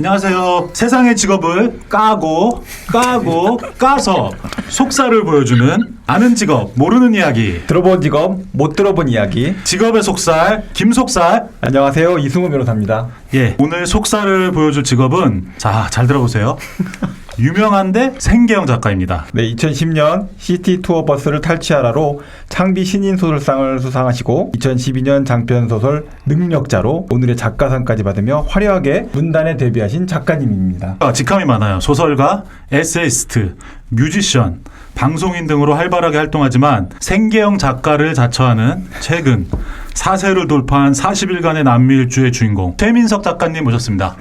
안녕하세요. 세상의 직업을 까서 속살을 보여주는 아는 직업 모르는 이야기, 들어본 직업 못 들어본 이야기. 직업의 속살 김속살. 안녕하세요, 이승우 변호사입니다. 예, 오늘 속살을 보여줄 직업은 잘 들어보세요. 유명한데 생계형 작가입니다. 네, 2010년 시티 투어 버스를 탈취하라로 창비 신인 소설상을 수상하시고 2012년 장편 소설 능력자로 오늘의 작가상까지 받으며 화려하게 문단에 데뷔하신 작가님입니다. 직함이 많아요. 소설가, 에세이스트, 뮤지션, 방송인 등으로 활발하게 활동하지만 생계형 작가를 자처하는 최근 4세를 돌파한 40일간의 남미일주의 주인공 최민석 작가님 모셨습니다.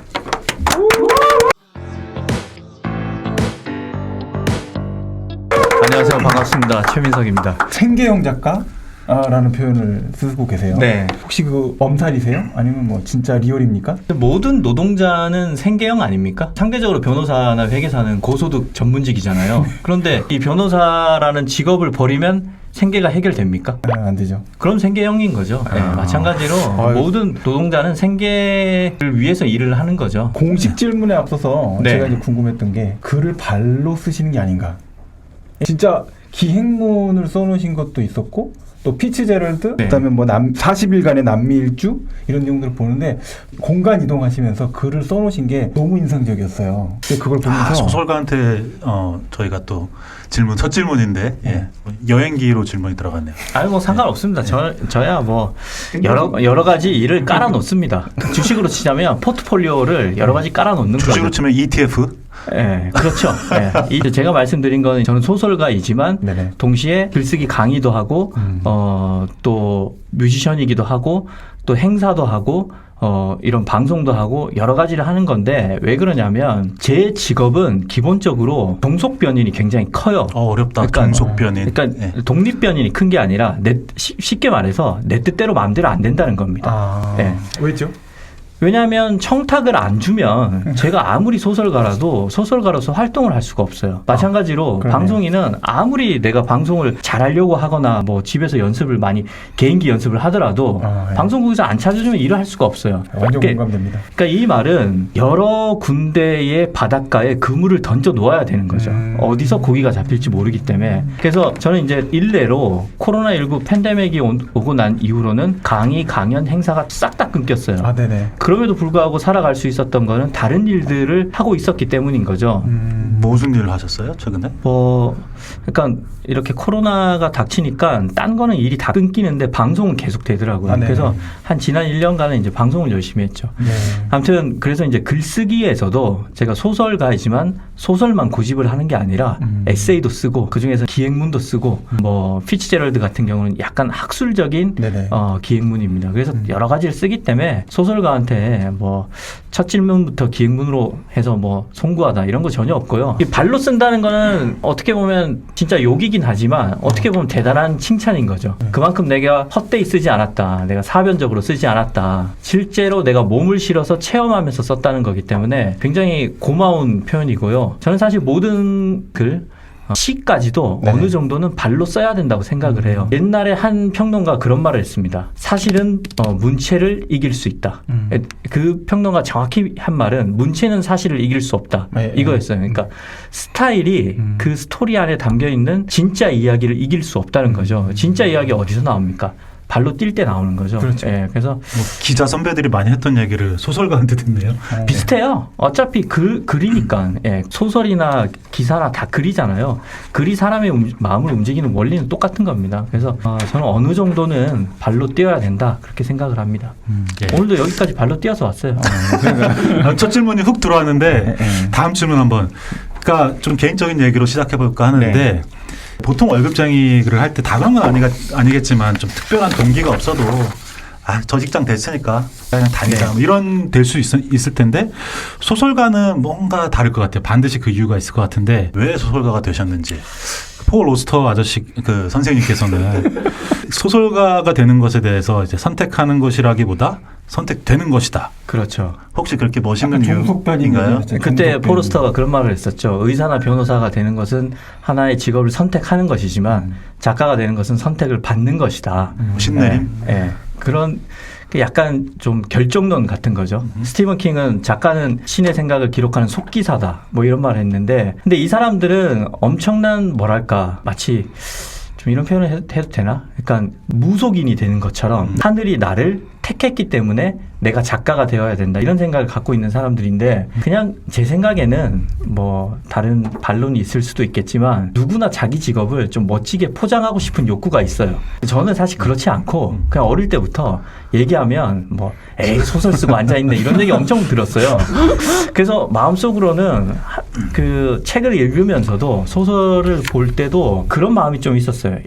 안녕하세요. 반갑습니다. 최민석입니다. 생계형 작가라는 표현을 쓰고 계세요. 네. 혹시 그 엄살이세요? 아니면 뭐 진짜 리얼입니까? 모든 노동자는 생계형 아닙니까? 상대적으로 변호사나 회계사는 고소득 전문직이잖아요. 그런데 이 변호사라는 직업을 버리면 생계가 해결됩니까? 안 되죠. 그럼 생계형인 거죠. 네, 마찬가지로 모든 노동자는 생계를 위해서 일을 하는 거죠. 공식 질문에 앞서서 네. 제가 이제 궁금했던 게 글을 발로 쓰시는 게 아닌가. 진짜 기행문을 써놓으신 것도 있었고 또 피츠제럴드, 네. 그다음에 뭐 40일간의 남미 일주 이런 내용들을 보는데 공간 이동하시면서 글을 써놓으신 게 너무 인상적이었어요. 근데 그걸 보면서 소설가한테 저희가 또 첫 질문인데 예. 여행기로 질문이 들어갔네요. 아니 뭐 상관없습니다. 저야 뭐 여러 가지 일을 깔아 놓습니다. 주식으로 치자면 포트폴리오를 여러 가지 깔아 놓는 거죠. 주식으로 치면 ETF. 네, 그렇죠. 네. 제가 말씀드린 건 저는 소설가이지만 네네. 동시에 글쓰기 강의도 하고 또 뮤지션이기도 하고 또 행사도 하고 이런 방송도 하고 여러 가지를 하는 건데 왜 그러냐면 제 직업은 기본적으로 종속변인이 굉장히 커요. 어렵다. 종속변인. 그러니까 네. 독립변인이 큰 게 아니라 쉽게 말해서 내 뜻대로 마음대로 안 된다는 겁니다. 네. 왜죠? 왜냐하면 청탁을 안 주면 제가 아무리 소설가라도 소설가로서 활동을 할 수가 없어요. 마찬가지로 그러네요. 방송인은 아무리 내가 방송을 잘하려고 하거나 뭐 집에서 연습을 많이 개인기 연습을 하더라도 네. 방송국에서 안 찾아주면 일을 할 수가 없어요. 완전 공감됩니다. 그러니까 이 말은 여러 군데의 바닷가에 그물을 던져 놓아야 되는 거죠. 어디서 고기가 잡힐지 모르기 때문에. 그래서 저는 이제 일례로 코로나19 팬데믹이 오고 난 이후로는 강의, 강연, 행사가 싹 다 끊겼어요. 아, 네네. 그럼에도 불구하고 살아갈 수 있었던 거는 다른 일들을 하고 있었기 때문인 거죠. 무슨 일을 하셨어요 최근에? 그러니까 이렇게 코로나가 닥치니까 딴 거는 일이 다 끊기는데 방송은 계속 되더라고요. 아, 네. 그래서 한 지난 1년간은 이제 방송을 열심히 했죠. 네. 아무튼 그래서 이제 글쓰기에서도 제가 소설가이지만 소설만 고집을 하는 게 아니라 에세이도 쓰고 그중에서 기행문도 쓰고 뭐 피츠제럴드 같은 경우는 약간 학술적인 네네. 기행문입니다. 그래서 여러 가지를 쓰기 때문에 소설가한테 뭐 첫 질문부터 기행문으로 해서 뭐 송구하다 이런 거 전혀 없고요. 이 발로 쓴다는 거는 어떻게 보면 진짜 욕이긴 하지만 어떻게 보면 대단한 칭찬인 거죠. 그만큼 내가 헛되이 쓰지 않았다. 내가 사변적으로 쓰지 않았다. 실제로 내가 몸을 실어서 체험하면서 썼다는 거기 때문에 굉장히 고마운 표현이고요. 저는 사실 모든 글 시까지도 네. 어느 정도는 발로 써야 된다고 생각을 해요. 옛날에 한 평론가 그런 말을 했습니다. 사실은 문체를 이길 수 있다. 그 평론가 정확히 한 말은 문체는 사실을 이길 수 없다. 네, 이거였어요. 그러니까 스타일이 그 스토리 안에 담겨 있는 진짜 이야기를 이길 수 없다는 거죠. 진짜 이야기 어디서 나옵니까? 발로 뛸 때 나오는 거죠. 그렇죠. 예, 그래서 뭐 기자 선배들이 많이 했던 얘기를 소설가한테 듣네요. 비슷해요. 어차피 글이니까 소설이나 기사나 다 글이잖아요. 글이 사람의 마음을 움직이는 원리는 똑같은 겁니다. 그래서 저는 어느 정도는 발로 뛰어야 된다 그렇게 생각을 합니다. 예. 오늘도 여기까지 발로 뛰어서 왔어요. 첫 질문이 훅 들어왔는데 다음 질문 한번. 그러니까 좀 개인적인 얘기로 시작해볼까 하는데 네. 보통 월급쟁이 글을 할 때 다 그런 건 아니겠지만 좀 특별한 동기가 없어도 저 직장 됐으니까 그냥 다니자 뭐 이런 될 수 있을 텐데 소설가는 뭔가 다를 것 같아요. 반드시 그 이유가 있을 것 같은데 왜 소설가가 되셨는지. 폴 오스터 아저씨 그 선생님께서는 소설가가 되는 것에 대해서 이제 선택하는 것이라기보다 선택되는 것이다. 그렇죠. 혹시 그렇게 멋있는 이유인가요? 그때 포르스터가 그런 말을 했었죠. 의사나 변호사가 되는 것은 하나의 직업을 선택하는 것이지만 작가가 되는 것은 선택을 받는 것이다. 신내림. 네. 그런 약간 좀 결정론 같은 거죠. 스티븐 킹은 작가는 신의 생각을 기록하는 속기사다. 뭐 이런 말을 했는데 근데 이 사람들은 엄청난 뭐랄까 마치 좀 이런 표현을 해도 되나? 약간 무속인이 되는 것처럼 하늘이 나를 택했기 때문에 내가 작가가 되어야 된다 이런 생각을 갖고 있는 사람들인데 그냥 제 생각에는 뭐 다른 반론이 있을 수도 있겠지만 누구나 자기 직업을 좀 멋지게 포장하고 싶은 욕구가 있어요. 저는 사실 그렇지 않고 그냥 어릴 때부터 얘기하면 뭐 에이 소설 쓰고 앉아있네 이런 얘기 엄청 들었어요. 그래서 마음속으로는 그 책을 읽으면서도 소설을 볼 때도 그런 마음이 좀 있었어요.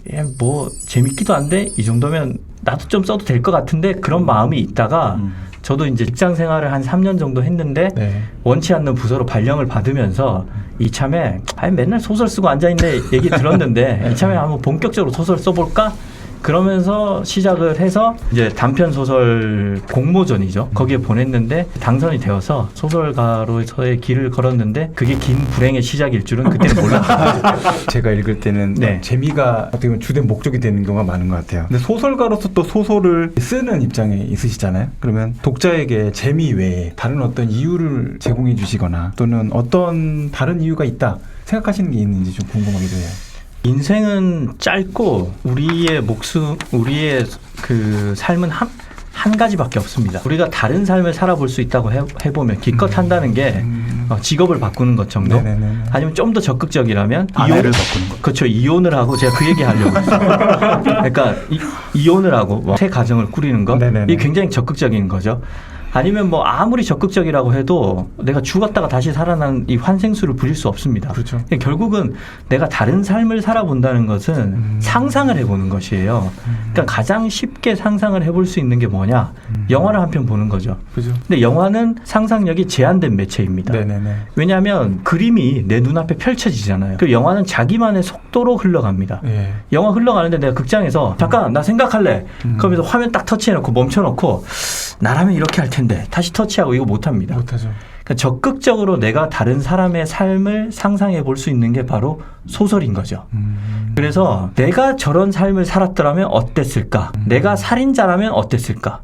뭐 재밌기도 한데 이 정도면 나도 좀 써도 될 것 같은데 그런 마음이 있다가 저도 이제 직장 생활을 한 3년 정도 했는데 네. 원치 않는 부서로 발령을 받으면서 이참에 아니 맨날 소설 쓰고 앉아있네 얘기 들었는데 이참에 한번 본격적으로 소설 써볼까? 그러면서 시작을 해서 이제 단편 소설 공모전이죠. 거기에 보냈는데 당선이 되어서 소설가로서의 길을 걸었는데 그게 긴 불행의 시작일 줄은 그때는 몰랐어요. 제가 읽을 때는 네. 재미가 어떻게 보면 주된 목적이 되는 경우가 많은 것 같아요. 근데 소설가로서 또 소설을 쓰는 입장에 있으시잖아요. 그러면 독자에게 재미 외에 다른 어떤 이유를 제공해 주시거나 또는 어떤 다른 이유가 있다 생각하시는 게 있는지 좀 궁금하기도 해요. 인생은 짧고 우리의 그 삶은 한 가지밖에 없습니다. 우리가 다른 삶을 살아볼 수 있다고 해보면 기껏 한다는 게 직업을 바꾸는 것 정도 네네네. 아니면 좀 더 적극적이라면 아내를 바꾸는 거. 그렇죠. 이혼을 하고 제가 그 얘기 하려고 했어요. 그러니까 이혼을 하고 뭐 새 가정을 꾸리는 것 네네네. 이게 굉장히 적극적인 거죠. 아니면 뭐 아무리 적극적이라고 해도 내가 죽었다가 다시 살아난 이 환생수를 부릴 수 없습니다. 그렇죠. 결국은 내가 다른 삶을 살아본다는 것은 상상을 해보는 것이에요. 그러니까 가장 쉽게 상상을 해볼 수 있는 게 뭐냐? 영화를 한 편 보는 거죠. 그죠. 근데 영화는 상상력이 제한된 매체입니다. 네네네. 왜냐하면 그림이 내 눈앞에 펼쳐지잖아요. 그 영화는 자기만의 속도로 흘러갑니다. 예. 영화 흘러가는데 내가 극장에서 잠깐 나 생각할래. 그러면서 화면 딱 터치해놓고 멈춰놓고 나라면 이렇게 할 텐데 다시 터치하고 이거 못합니다. 못하죠. 그러니까 적극적으로 내가 다른 사람의 삶을 상상해 볼 수 있는 게 바로 소설인 거죠. 그래서 내가 저런 삶을 살았더라면 어땠을까? 내가 살인자라면 어땠을까?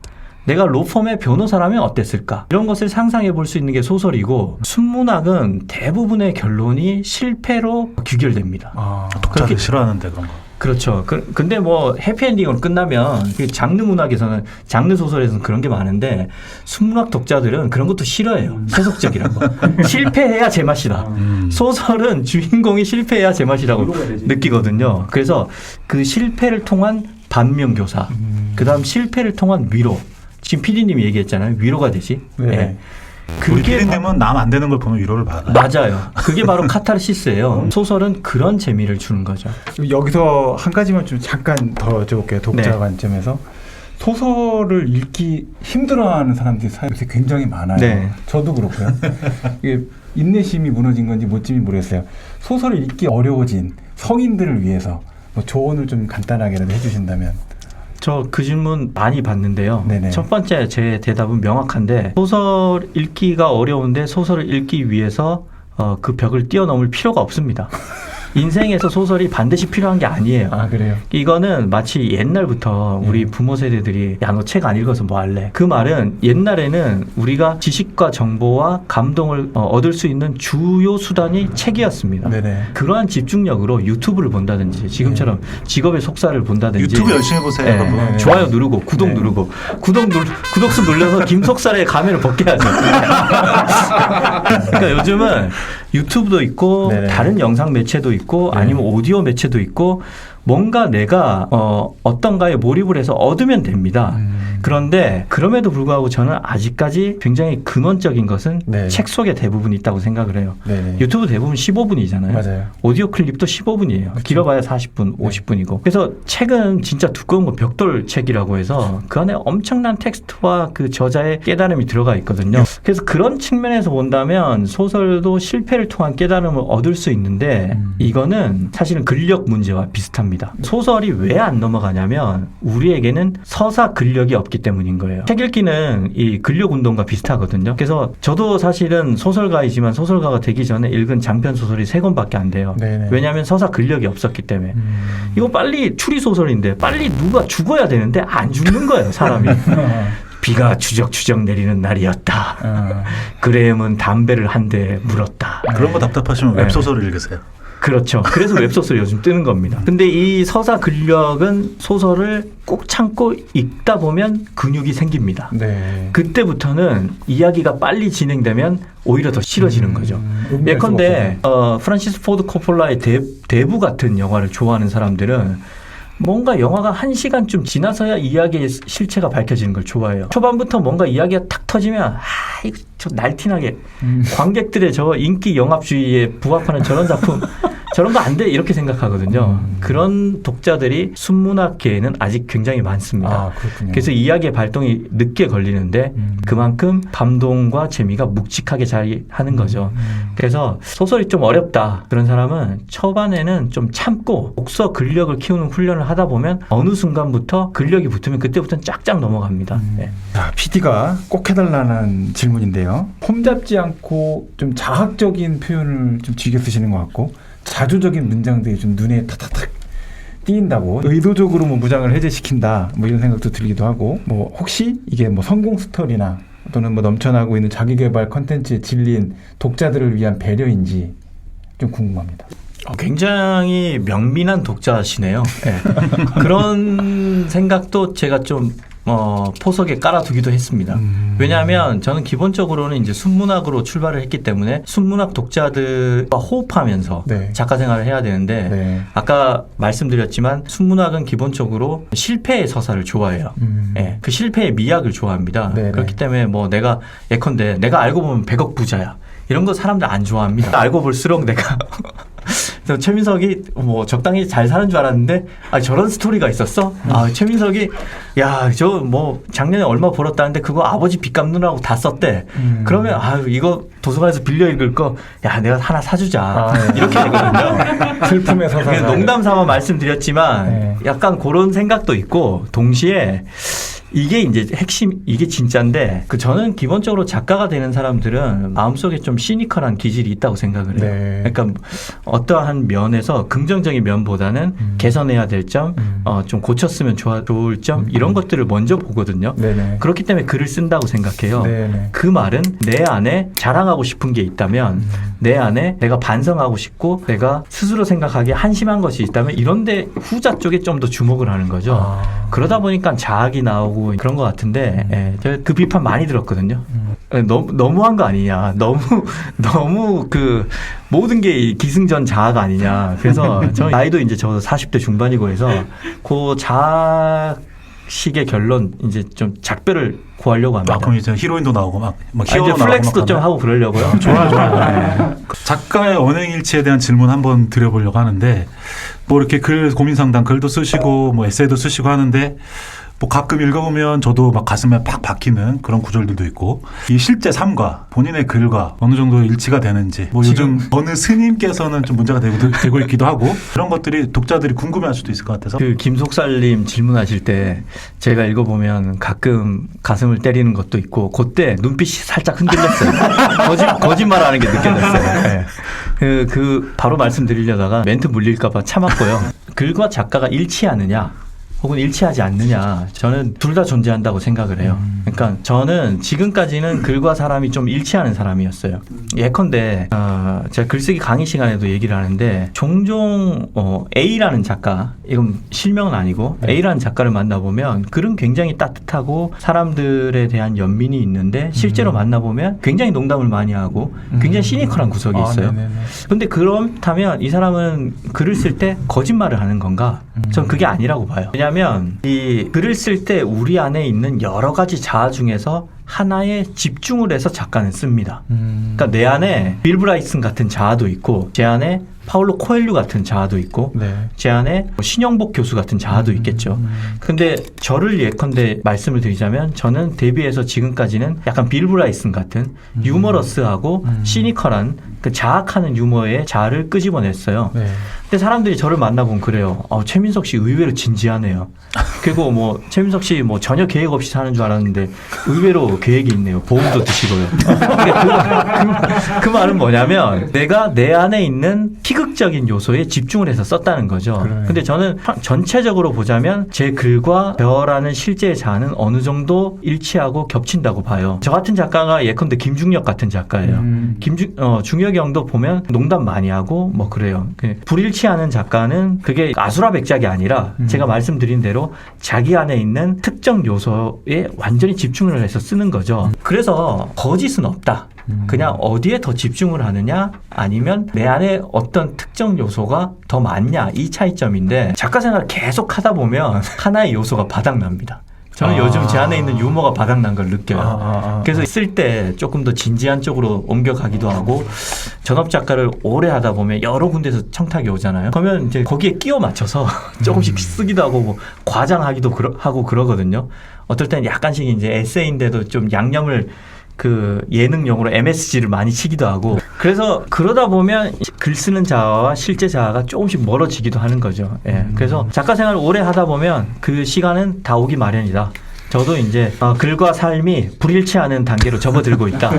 내가 로펌의 변호사라면 어땠을까? 이런 것을 상상해 볼 수 있는 게 소설이고 순문학은 대부분의 결론이 실패로 귀결됩니다. 독자를 그렇게- 싫어하는데 그런 거. 그렇죠. 근데 뭐 해피엔딩으로 끝나면 그 장르 문학에서는 장르 소설에서는 그런 게 많은데 순문학 독자들은 그런 것도 싫어해요. 세속적이란 거. 실패해야 제맛이다. 소설은 주인공이 실패해야 제맛이라고 느끼거든요. 그래서 그 실패를 통한 반면교사, 그다음 실패를 통한 위로. 지금 PD님이 얘기했잖아요. 위로가 되지. 네. 네. 우리 그게 피디님은 남 안 되는 걸 보면 위로를 받아요. 맞아요. 그게 바로 카타르시스예요. 소설은 그런 재미를 주는 거죠. 여기서 한 가지만 좀 잠깐 더 여쭤볼게요. 독자 네. 관점에서. 소설을 읽기 힘들어하는 사람들이 요새 굉장히 많아요. 네. 저도 그렇고요. 이게 인내심이 무너진 건지 뭔지 모르겠어요. 소설을 읽기 어려워진 성인들을 위해서 뭐 조언을 좀 간단하게라도 해주신다면. 저 그 질문 많이 받는데요. 네네. 첫 번째 제 대답은 명확한데 소설 읽기가 어려운데 소설을 읽기 위해서 그 벽을 뛰어넘을 필요가 없습니다. 인생에서 소설이 반드시 필요한 게 아니에요. 아, 그래요? 이거는 마치 옛날부터 우리 부모 세대들이 야, 너 책 안 읽어서 뭐 할래? 그 말은 옛날에는 우리가 지식과 정보와 감동을 얻을 수 있는 주요 수단이 책이었습니다. 네네. 그러한 집중력으로 유튜브를 본다든지 지금처럼 직업의 속살을 본다든지 유튜브 열심히 보세요, 네, 여러분. 좋아요 누르고 구독 네. 누르고 구독수 눌러서 김속살의 가면을 벗겨야죠. 그러니까 요즘은 유튜브도 있고 네네. 다른 영상 매체도 있고 네. 아니면 오디오 매체도 있고 뭔가 내가 어떤가에 몰입을 해서 얻으면 됩니다. 그런데 그럼에도 불구하고 저는 아직까지 굉장히 근원적인 것은 네. 책 속에 대부분 있다고 생각을 해요. 네네. 유튜브 대부분 15분이잖아요. 맞아요. 오디오 클립도 15분이에요. 그렇죠. 길어봐야 40분, 50분이고. 그래서 책은 진짜 두꺼운 거 벽돌 책이라고 해서 그 안에 엄청난 텍스트와 그 저자의 깨달음이 들어가 있거든요. 그래서 그런 측면에서 본다면 소설도 실패를 통한 깨달음을 얻을 수 있는데 이거는 사실은 근력 문제와 비슷합니다. 소설이 왜 안 넘어가냐면 우리에게는 서사 근력이 없기 때문인 거예요. 책 읽기는 이 근력 운동과 비슷하거든요. 그래서 저도 사실은 소설가이지만 소설가가 되기 전에 읽은 장편 소설이 3권밖에 안 돼요. 네네. 왜냐하면 서사 근력이 없었기 때문에. 이거 빨리 추리 소설인데 빨리 누가 죽어야 되는데 안 죽는 거예요, 사람이. 비가 추적추적 내리는 날이었다. 그레엠은 담배를 한 대 물었다. 그런 거 답답하시면 네. 웹소설을 읽으세요. 그렇죠. 그래서 웹소설이 요즘 뜨는 겁니다. 근데 이 서사 근력은 소설을 꼭 참고 읽다 보면 근육이 생깁니다. 네. 그때부터는 이야기가 빨리 진행되면 오히려 더 싫어지는 거죠. 예컨대 프란시스 포드 코폴라의 대부 같은 영화를 좋아하는 사람들은 뭔가 영화가 1시간쯤 지나서야 이야기의 실체가 밝혀지는 걸 좋아해요. 초반부터 뭔가 이야기가 탁 터지면 이거 저 날티나게 관객들의 저 인기 영합주의에 부합하는 저런 작품 저런 거 안 돼 이렇게 생각하거든요. 그런 독자들이 순문학계에는 아직 굉장히 많습니다. 아, 그렇군요. 그래서 이야기의 발동이 늦게 걸리는데 그만큼 감동과 재미가 묵직하게 잘 하는 거죠. 그래서 소설이 좀 어렵다 그런 사람은 초반에는 좀 참고 독서 근력을 키우는 훈련을 하다 보면 어느 순간부터 근력이 붙으면 그때부터는 쫙쫙 넘어갑니다. 네. 자, PD가 꼭 해달라는 질문인데요. 폼잡지 않고 좀 자학적인 표현을 좀 즐겨 쓰시는 것 같고 자조적인 문장들이 좀 눈에 탁탁탁 띄인다고 의도적으로 뭐 무장을 해제시킨다 뭐 이런 생각도 들기도 하고 뭐 혹시 이게 뭐 성공 스토리나 또는 뭐 넘쳐나고 있는 자기개발 컨텐츠에 질린 독자들을 위한 배려인지 좀 궁금합니다. 굉장히 명민한 독자시네요. 네. 그런 생각도 제가 좀 포석에 깔아두기도 했습니다. 왜냐하면 저는 기본적으로는 이제 순문학으로 출발을 했기 때문에 순문학 독자들과 호흡하면서 네. 작가 생활을 해야 되는데 네. 아까 말씀드렸지만 순문학은 기본적으로 실패의 서사를 좋아해요. 예, 그 실패의 미학을 좋아합니다. 네네. 그렇기 때문에 뭐 내가 예컨대 내가 알고 보면 100억 부자야. 이런 거 사람들 안 좋아합니다. 알고 볼수록 내가 그래서 최민석이 뭐 적당히 잘 사는 줄 알았는데 저런 스토리가 있었어? 최민석이 야, 저 뭐 작년에 얼마 벌었다는데 그거 아버지 빚 갚느라고 다 썼대. 그러면 이거 도서관에서 빌려 읽을 거 야, 내가 하나 사주자. 이렇게 되거든요. 슬픔의 서사. 농담 삼아 말씀드렸지만 네. 약간 그런 생각도 있고 동시에 이게 이제 핵심, 이게 진짜인데, 저는 기본적으로 작가가 되는 사람들은 마음속에 좀 시니컬한 기질이 있다고 생각을 해요. 네. 그러니까 어떠한 면에서 긍정적인 면보다는 개선해야 될 점, 좀 고쳤으면 좋을 점, 이런 것들을 먼저 보거든요. 네네. 그렇기 때문에 글을 쓴다고 생각해요. 네네. 그 말은 내 안에 자랑하고 싶은 게 있다면, 내 안에 내가 반성하고 싶고, 내가 스스로 생각하기에 한심한 것이 있다면, 이런데 후자 쪽에 좀 더 주목을 하는 거죠. 그러다 보니까 자학이 나오고 그런 것 같은데 제가 그 비판 많이 들었거든요. 너무한 거 아니냐. 너무 그 모든 게 기승전 자학 아니냐. 그래서 저 나이도 이제 저 40대 중반이고 해서 그 자학식의 결론 이제 좀 작별을 구하려고 합니다. 그럼 이제 히로인도 나오고 막 이제 히어로 플렉스도 나오고 좀 하고 그러려고요. 좋아요. 작가의 언행일치에 대한 질문 한번 드려보려고 하는데 뭐 이렇게 글 고민 상담 글도 쓰시고 뭐 에세이도 쓰시고 하는데 뭐 가끔 읽어보면 저도 막 가슴에 팍 박히는 그런 구절들도 있고 이 실제 삶과 본인의 글과 어느 정도 일치가 되는지 뭐 요즘 어느 스님께서는 좀 문제가 되고 있기도 하고 그런 것들이 독자들이 궁금해할 수도 있을 것 같아서 그 김속살님 질문하실 때 제가 읽어보면 가끔 가슴을 때리는 것도 있고 그때 눈빛이 살짝 흔들렸어요. 거짓말하는 게 느껴졌어요. 네. 그 바로 말씀드리려다가 멘트 물릴까봐 참았고요. 글과 작가가 일치하느냐 혹은 일치하지 않느냐 저는 둘 다 존재한다고 생각을 해요. 그러니까 저는 지금까지는 글과 사람이 좀 일치하는 사람이었어요. 예컨대 제가 글쓰기 강의 시간에도 얘기를 하는데 종종 A라는 작가, 이건 실명은 아니고 A라는 작가를 만나보면 글은 굉장히 따뜻하고 사람들에 대한 연민이 있는데 실제로 만나보면 굉장히 농담을 많이 하고 굉장히 시니컬한 구석이 있어요. 그런데 그렇다면 이 사람은 글을 쓸 때 거짓말을 하는 건가? 전 그게 아니라고 봐요. 왜냐하면 이 글을 쓸 때 우리 안에 있는 여러 가지 자아 중에서 하나에 집중을 해서 작가는 씁니다. 그러니까 내 안에 빌 브라이슨 같은 자아도 있고 제 안에 파울로 코엘류 같은 자아도 있고 제 안에 신영복 교수 같은 자아도 있겠죠. 근데 저를 예컨대 말씀을 드리자면 저는 데뷔해서 지금까지는 약간 빌 브라이슨 같은 유머러스하고 시니컬한 그 자학하는 유머의 자아를 끄집어냈어요. 근데 사람들이 저를 만나보면 그래요. 최민석 씨 의외로 진지하네요. 그리고 뭐 최민석 씨 뭐 전혀 계획 없이 사는 줄 알았는데 의외로 계획이 있네요. 보험도 드시고요. 그 말은 뭐냐면 내가 내 안에 있는 희극적인 요소에 집중을 해서 썼다는 거죠. 그래. 근데 저는 전체적으로 보자면 제 글과 저라는 실제 자아는 어느 정도 일치하고 겹친다고 봐요. 저 같은 작가가 예컨대 김중력 같은 작가예요. 중혁이 형도 보면 농담 많이 하고 뭐 그래요. 불일치하는 작가는 그게 아수라백작이 아니라 제가 말씀드린 대로 자기 안에 있는 특정 요소에 완전히 집중을 해서 쓰는 거죠. 그래서 거짓은 없다. 그냥 어디에 더 집중을 하느냐 아니면 내 안에 어떤 특정 요소가 더 많냐 이 차이점인데 작가 생활을 계속 하다 보면 하나의 요소가 바닥납니다. 저는 요즘 제 안에 있는 유머가 바닥난 걸 느껴요. 그래서 쓸 때 조금 더 진지한 쪽으로 옮겨가기도 하고 전업 작가를 오래 하다 보면 여러 군데서 청탁이 오잖아요. 그러면 이제 거기에 끼워 맞춰서 조금씩 쓰기도 하고 뭐 과장하기도 하고 그러거든요. 어떨 때는 약간씩 이제 에세이인데도 좀 양념을 그 예능용으로 MSG를 많이 치기도 하고 그래서 그러다 보면 글 쓰는 자아와 실제 자아가 조금씩 멀어지기도 하는 거죠. 예. 그래서 작가 생활을 오래 하다 보면 그 시간은 다 오기 마련이다. 저도 이제 글과 삶이 불일치하는 단계로 접어들고 있다.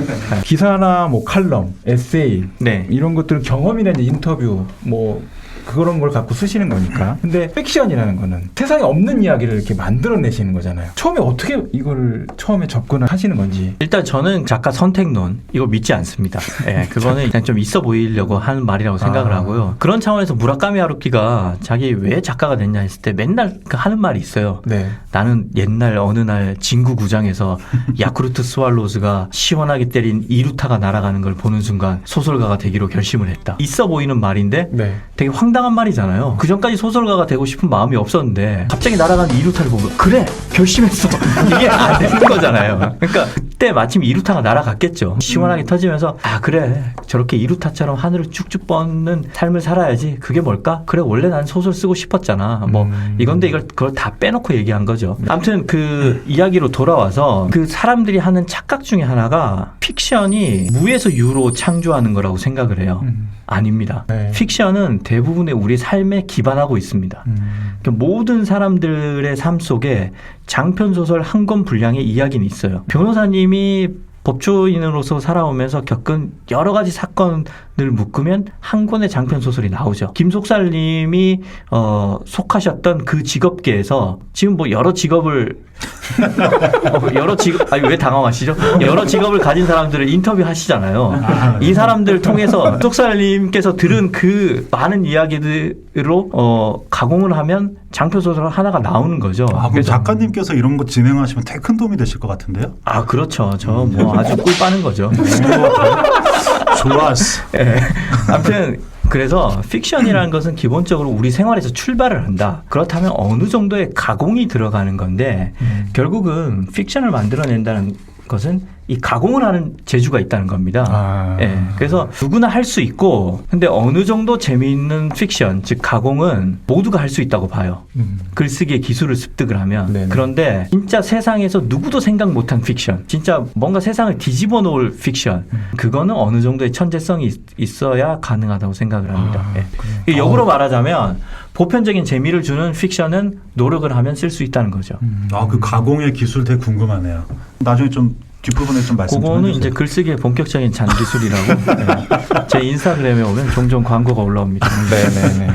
기사나 뭐 칼럼, 에세이 네. 이런 것들은 경험이나 이제 인터뷰 뭐 그런 걸 갖고 쓰시는 거니까. 근데 픽션이라는 거는 세상에 없는 이야기를 이렇게 만들어내시는 거잖아요. 처음에 어떻게 이걸 처음에 접근을 하시는 건지. 일단 저는 작가 선택론 이거 믿지 않습니다. 예, 그거는 그냥 좀 있어 보이려고 하는 말이라고 생각을 하고요. 그런 차원에서 무라카미 하루키가 자기 왜 작가가 됐냐 했을 때 맨날 하는 말이 있어요. 네. 나는 옛날 어느 날 진구 구장에서 야쿠르트 스왈로즈가 시원하게 때린 이루타가 날아가는 걸 보는 순간 소설가가 되기로 결심을 했다. 있어 보이는 말인데 네. 되게 황당한 말이잖아요. 그 전까지 소설가가 되고 싶은 마음이 없었는데 갑자기 날아가는 이루타를 보고 그래 결심했어. 이게 안 되는 거잖아요. 그러니까 그때 마침 이루타가 날아갔겠죠. 시원하게 터지면서 아 그래 저렇게 이루타처럼 하늘을 쭉쭉 뻗는 삶을 살아야지. 그게 뭘까? 그래 원래 난 소설 쓰고 싶었잖아. 뭐 이건데 그걸 다 빼놓고 얘기한 거죠. 아무튼 그 이야기로 돌아와서 그 사람들이 하는 착각 중에 하나가 픽션이 무에서 유로 창조하는 거라고 생각을 해요. 아닙니다. 네. 픽션은 대부분의 우리 삶에 기반하고 있습니다. 그러니까 모든 사람들의 삶 속에 장편 소설 한 권 분량의 이야기는 있어요. 변호사님이 법조인으로서 살아오면서 겪은 여러 가지 사건을 묶으면 한 권의 장편 소설이 나오죠. 김속살님이 속하셨던 그 직업계에서 지금 뭐 여러 직업을 아니 왜 당황하시죠? 여러 직업을 가진 사람들을 인터뷰하시잖아요. 이 사람들 통해서 속살님께서 들은 그 많은 이야기들로 가공을 하면 장편 소설 하나가 나오는 거죠. 그럼 그래서 작가님께서 이런 거 진행하시면 되게 큰 도움이 되실 것 같은데요? 아 그렇죠. 저 뭐 아주 꿀 빠는 거죠. 좋았어. 예. 아무튼 그래서 픽션이라는 것은 기본적으로 우리 생활에서 출발을 한다. 그렇다면 어느 정도의 가공이 들어가는 건데 결국은 픽션을 만들어낸다는 것은 이 가공을 하는 재주가 있다는 겁니다. 예. 그래서 누구나 할 수 있고 근데 어느 정도 재미있는 픽션 즉 가공은 모두가 할 수 있다고 봐요. 글쓰기의 기술을 습득을 하면. 네네. 그런데 진짜 세상에서 누구도 생각 못한 픽션 진짜 뭔가 세상을 뒤집어 놓을 픽션 그거는 어느 정도의 천재성이 있어야 가능하다고 생각을 합니다. 예. 역으로 말하자면 보편적인 재미를 주는 픽션은 노력을 하면 쓸 수 있다는 거죠. 그 가공의 기술 되게 궁금하네요. 나중에 좀 뒷부분에 좀 말씀 좀 그거는 해주세요. 이제 글쓰기의 본격적인 잔기술이라고 제 인스타그램에 오면 종종 광고가 올라옵니다. 네네네.